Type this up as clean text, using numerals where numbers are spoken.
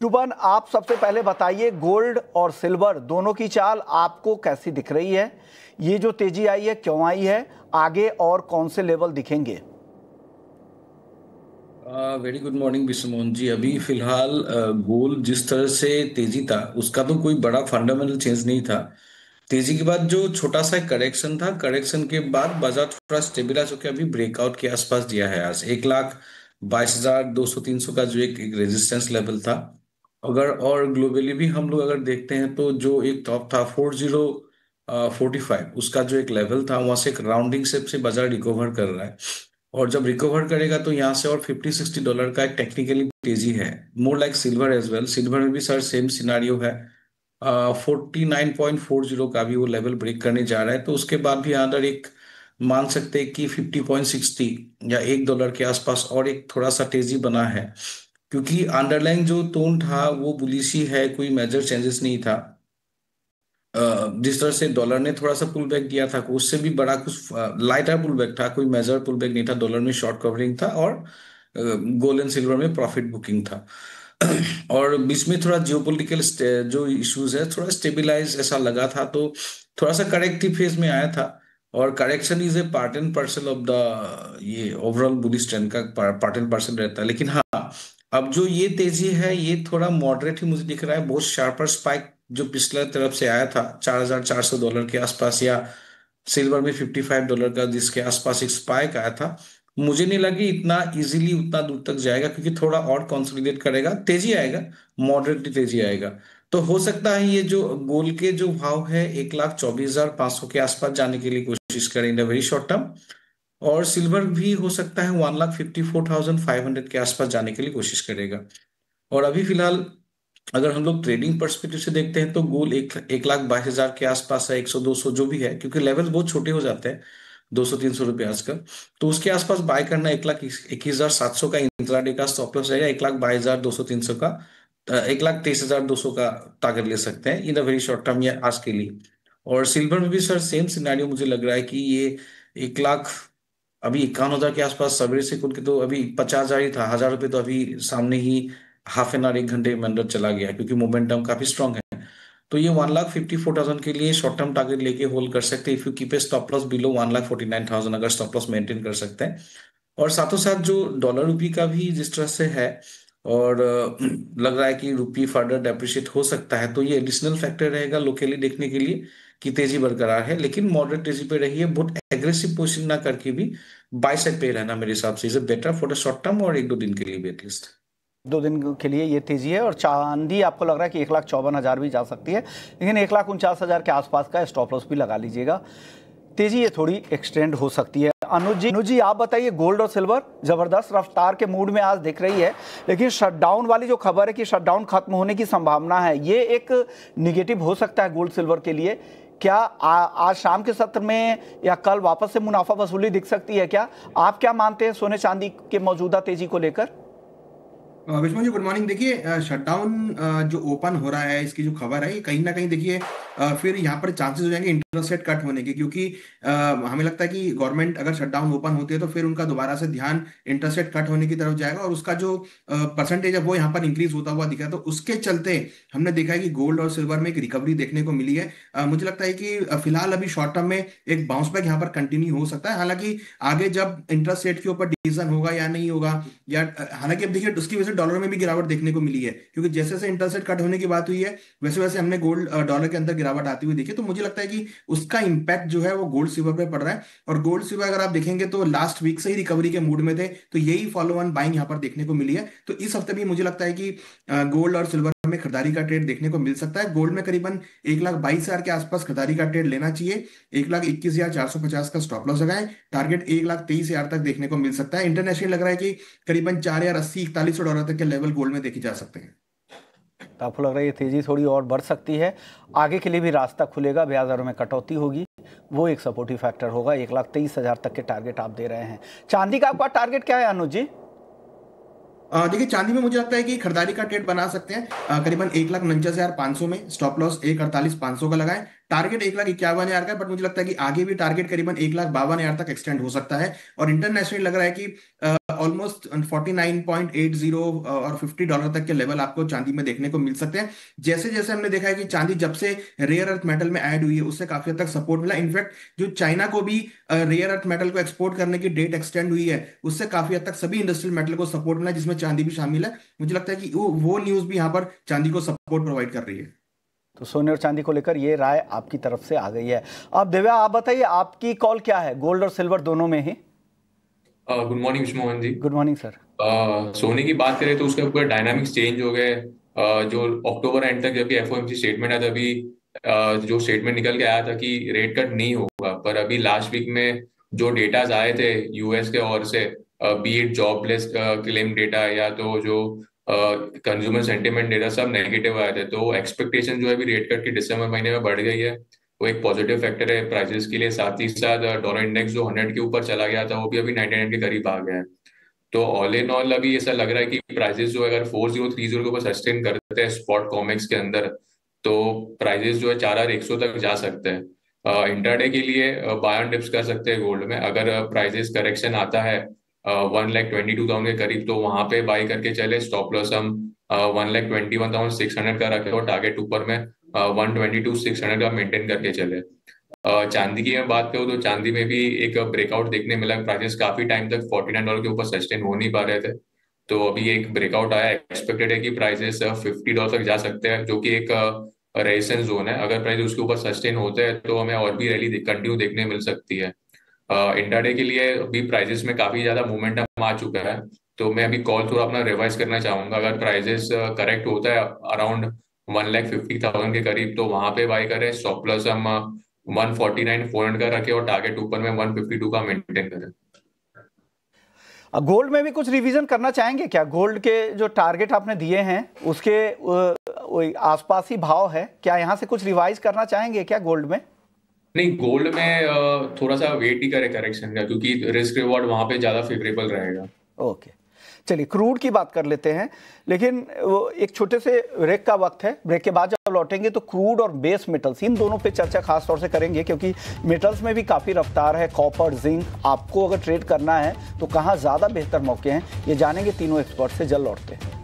शुभन, आप सबसे पहले बताइए गोल्ड और सिल्वर दोनों की चाल आपको कैसी दिख रही है? ये जो तेजी आई है क्यों आई है? आगे और कौन से लेवल दिखेंगे? वेरी गुड मॉर्निंग विश्वमोहन जी। अभी फिलहाल गोल्ड जिस तरह से तेजी था उसका तो कोई बड़ा फंडामेंटल चेंज नहीं था। तेजी के बाद जो छोटा सा करेक्शन था, करेक्शन के बाद बाजार थोड़ा स्टेबिलाइज होकर अभी ब्रेकआउट के आसपास दिया है। आज 1,22,200 300 का जो एक रेजिस्टेंस लेवल था। अगर और ग्लोबली भी हम लोग अगर देखते हैं तो जो एक टॉप था 4045, उसका जो एक लेवल था वहां से एक राउंडिंग शेप से बाजार रिकवर कर रहा है। और जब रिकवर करेगा तो यहाँ से और $50-60 का एक टेक्निकली तेजी है। More like silver as well, silver में भी सर सेम सिनारियो है। 49.40 का भी वो लेवल ब्रेक करने जा रहा है, तो उसके बाद भी अंदर एक मान सकते हैं कि 50.60 या $1 के आसपास और एक थोड़ा सा तेजी बना है। क्योंकि अंडरलाइन जो टोन था वो बुलिशी है, कोई मेजर चेंजेस नहीं था। जिस तरह से डॉलर ने थोड़ा सा पुल बैक दिया था, उससे भी बड़ा कुछ लाइटर पुल बैक था, कोई मेजर पुल बैक नहीं था। डॉलर में शॉर्ट कवरिंग था और गोल्ड एंड सिल्वर में प्रॉफिट बुकिंग था। और बीच में थोड़ा जियोपॉलिटिकल जो इश्यूज है थोड़ा स्टेबिलाइज ऐसा लगा था, तो थोड़ा सा करेक्टिव फेज में आया था। और correction is a part and parcel of the ये ओवरऑल बुलिश ट्रेंड का पार्ट एंड पार्सल रहता है। लेकिन हाँ, अब जो ये तेजी है ये थोड़ा मॉडरेट ही मुझे दिख रहा है। बहुत शार्पर स्पाइक जो पिछले तरफ से आया था $4,400 के आसपास, या सिल्वर में $55 का जिसके आसपास एक स्पाइक आया था, मुझे नहीं लगी इतना इजीली उतना दूर तक जाएगा। क्योंकि थोड़ा और कंसोलिडेट करेगा, तेजी आएगा, मॉडरेटली तेजी आएगा। तो हो सकता है ये जो गोल्ड के जो भाव है 1,24,500 के आसपास जाने के लिए कोशिश करें in the very short term. और सिल्वर भी हो सकता है 1,54,500 के आसपास जाने के लिए कोशिश करेगा। और अभी फिलहाल अगर हम लोग ट्रेडिंग पर्सपेक्टिव से देखते हैं तो गोल्ड 1,22,000 के आसपास है, 100-200 जो भी है, क्योंकि लेवल्स बहुत छोटे हो जाते हैं 200-300 रुपये आजकल। तो उसके आसपास बाय करना 1,21,700 का इंट्राडे का स्टॉप लॉस रहेगा, 1,22,200-300 का 1,23,200 का टारगेट ले सकते हैं इन अ वेरी शॉर्ट टर्म या आज के लिए। और सिल्वर में भी सर सेम सिनेरियो मुझे लग रहा है कि ये 1,00,000 अभी 51,000 के आसपास सवेरे से खुल के तो अभी 50,000 ही था। 1,000 रुपये तो अभी सामने ही हाफ एन आवर 1 घंटे में अंदर चला गया, क्योंकि मोमेंटम काफी स्ट्रांग है। तो ये 1,54,000 के लिए शॉर्ट टर्म टारगेट लेके होल्ड कर सकते हैं if you keep a stop loss below 1,49,000, अगर स्टॉप लॉस मेंटेन कर सकते हैं। और साथों साथ जो डॉलर रुपी का भी जिस तरह से है, और लग रहा है कि रुपी फर्दर डेप्रिशिएट हो सकता है, तो ये एडिशनल फैक्टर रहेगा लोकली देखने के लिए कि तेजी बरकरार है। लेकिन मॉडरेट तेजी पे रही है, बहुत एग्रेसिव पोजिशन ना करके भी बाय साइड पे रहना मेरे हिसाब से is better for the short term, और 1-2 दिन के लिए भी एटलीस्ट। 2 दिन के लिए ये तेजी है। और चांदी आपको लग रहा है कि 1,54,000 भी जा सकती है, लेकिन 1,49,000 के आसपास का स्टॉप लॉस भी लगा लीजिएगा। तेजी ये थोड़ी एक्सटेंड हो सकती है। अनुज जी आप बताइए, गोल्ड और सिल्वर जबरदस्त रफ्तार के मूड में आज दिख रही है, लेकिन शटडाउन वाली जो खबर है कि शटडाउन खत्म होने की संभावना है, ये एक निगेटिव हो सकता है गोल्ड सिल्वर के लिए। क्या आज शाम के सत्र में या कल वापस से मुनाफा वसूली दिख सकती है क्या? आप क्या मानते हैं सोने चांदी के मौजूदा तेजी को लेकर? Vishnu ji good morning. देखिए शटडाउन जो ओपन हो रहा है इसकी जो खबर है ये कहीं ना कहीं देखिए फिर यहाँ पर चांसेस हो जाएंगे इंटरेस्ट रेट कट होने के, क्योंकि हमें लगता है कि गवर्नमेंट अगर शटडाउन ओपन होती है तो फिर उनका दोबारा से ध्यान इंटरेस्ट रेट कट होने की तरफ जाएगा, और उसका जो परसेंटेज है वो यहाँ पर इंक्रीज होता हुआ दिखा है। तो उसके चलते हमने देखा है कि गोल्ड और सिल्वर में एक रिकवरी देखने को मिली है। मुझे लगता है कि फिलहाल अभी शॉर्ट टर्म में एक बाउंस बैक यहाँ पर कंटिन्यू हो सकता है। हालांकि आगे जब इंटरेस्ट रेट के ऊपर डिसीजन होगा या नहीं होगा, या हालांकि अब देखिए उसकी वजह से डॉलर में भी गिरावट देखने को मिली है, क्योंकि जैसे जैसे इंटरेस्ट रेट कट होने की बात हुई है वैसे वैसे हमने गोल्ड डॉलर के अंदर गिरावट आती हुई देखी। तो मुझे लगता है कि उसका इंपैक्ट जो है वो गोल्ड सिल्वर पे पड़ रहा है। और गोल्ड सिल्वर अगर आप देखेंगे तो लास्ट वीक से ही रिकवरी के मूड में थे, तो यही फॉलो ऑन बाइंग यहाँ पर देखने को मिली है। तो इस हफ्ते भी मुझे लगता है कि गोल्ड और सिल्वर में खरीदारी का ट्रेड देखने को मिल सकता है। गोल्ड में करीबन 1,22,000 के आसपास खरीदारी का ट्रेड लेना चाहिए। 1,21,450 का स्टॉप लॉस लगाएं। टारगेट 1,23,000 तक देखने को मिल सकता है। इंटरनेशनल लग रहा है कि करीबन 4,80-4,41 डॉलर तक के लेवल गोल्ड में देखे जा सकते हैं। तो आपको लग रहा है ये तेजी थोड़ी और बढ़ सकती है? आगे के लिए भी रास्ता खुलेगा, ब्याज दरों में कटौती होगी, वो एक सपोर्टिव फैक्टर होगा। 1,23,000 तक के टारगेट आप दे रहे हैं। चांदी का आपका टारगेट क्या है अनुज जी? देखिए चांदी में मुझे लगता है कि खरीदारी का ट्रेड बना सकते हैं करीबन 1,49,500 में। स्टॉप लॉस 1,48,500 का लगाएं। टारगेट 1,51,000 का है, बट मुझे लगता है कि आगे भी टारगेट करीबन 1,52,000 तक एक्सटेंड हो सकता है। और इंटरनेशनली लग रहा है कि ऑलमोस्ट 49.80 और $50 तक के लेवल आपको चांदी में देखने को मिल सकते हैं। जैसे जैसे हमने देखा है कि चांदी जब से रेयर अर्थ मेटल में ऐड हुई है उससे काफी हद तक सपोर्ट मिला। इनफैक्ट जो चाइना को भी रेयर अर्थ मेटल को एक्सपोर्ट करने की डेट एक्सटेंड हुई है उससे काफी हद तक सभी इंडस्ट्रियल मेटल को सपोर्ट मिला, जिसमें चांदी भी शामिल है। मुझे लगता है कि वो न्यूज भी यहाँ पर चांदी को सपोर्ट प्रोवाइड कर रही है। तो सोने और चांदी को लेकर ये राय आपकी तरफ से आ गई है। अब दिव्या आप बताइए, आपकी कॉल क्या है गोल्ड और सिल्वर दोनों में ही? Good morning Vishnu Mohan ji. Good morning sir. सोने की बात करें तो उसके ऊपर डायनामिक्स चेंज हो गए। जो अक्टूबर एंड तक जबकि एफओएमसी स्टेटमेंट आया था, अभी जो स्टेटमेंट निकल के आया था कि रेट कट नहीं होगा, पर अभी लास्ट वीक में जो डेटाज आए थे यूएस के ओर से, B it jobless claim data या तो जो कंज्यूमर सेंटिमेंट डेटा, सब नेगेटिव आए थे। तो एक्सपेक्टेशन जो है अभी रेट कट की दिसंबर महीने में बढ़ गई है, वो एक पॉजिटिव फैक्टर है प्राइसेस के लिए। साथ ही साथ डॉलर इंडेक्स जो 100 के ऊपर चला गया था वो भी अभी 99 के करीब आ गया है। तो ऑल इन ऑल अभी ऐसा लग रहा है कि प्राइसेस जो अगर 4030 के ऊपर सस्टेन करते हैं स्पॉट कॉमेक्स के अंदर, तो प्राइसेस जो है 4100 तक जा सकते हैं। इंट्राडे के लिए बाय ऑन डिप्स कर सकते हैं गोल्ड में। अगर प्राइसेस करेक्शन आता है 1,22,000 के करीब, तो वहां पे बाई करके चले। स्टॉप लॉस हम 1,21,600 का रखे और टारगेट ऊपर में 1,22,600 का मेंटेन करके चले। चांदी की मैं बात करूँ तो चांदी में भी एक ब्रेकआउट देखने मिला। प्राइसेस काफी टाइम तक $49 के ऊपर सस्टेन हो नहीं पा रहे थे, तो अभी एक ब्रेकआउट आया। एक्सपेक्टेड है कि प्राइसेस $50 तक जा सकते हैं, जो कि एक रेजिस्टेंस जोन है। अगर प्राइस उसके ऊपर सस्टेन होते हैं तो हमें और भी रैली कंटिन्यू देखने मिल सकती है। इंट्राडे के लिए अभी प्राइसेस में काफी ज्यादा मोमेंटम आ चुका है, तो मैं अभी कॉल थोड़ा अपना रिवाइज करना चाहूंगा। अगर प्राइसेस करेक्ट होता है अराउंड 1,50,000 के करीब, तो वहां पे बाय करें। स्टॉप लॉस हम 149,400 का रखे और टारगेट ऊपर में 152 का मेंटेन करें। गोल्ड में भी कुछ रिवीजन करना चाहेंगे क्या? गोल्ड के जो टारगेट आपने दिए हैं उसके आसपास ही भाव है क्या? यहाँ से कुछ रिवाइज करना चाहेंगे क्या गोल्ड में? नहीं, गोल्ड में थोड़ा सा वेट ही करे करेक्शन का, क्योंकि रिस्क रिवॉर्ड वहां पे ज्यादा फेवरेबल रहेगा। ओके, चलिए क्रूड की बात कर लेते हैं, लेकिन वो एक छोटे से ब्रेक का वक्त है। ब्रेक के बाद जब लौटेंगे तो क्रूड और बेस मेटल्स, इन दोनों पे चर्चा खास तौर से करेंगे, क्योंकि मेटल्स में भी काफ़ी रफ्तार है। कॉपर, जिंक, आपको अगर ट्रेड करना है तो कहाँ ज़्यादा बेहतर मौके हैं, ये जानेंगे तीनों एक्सपर्ट से। जल्द लौटते हैं।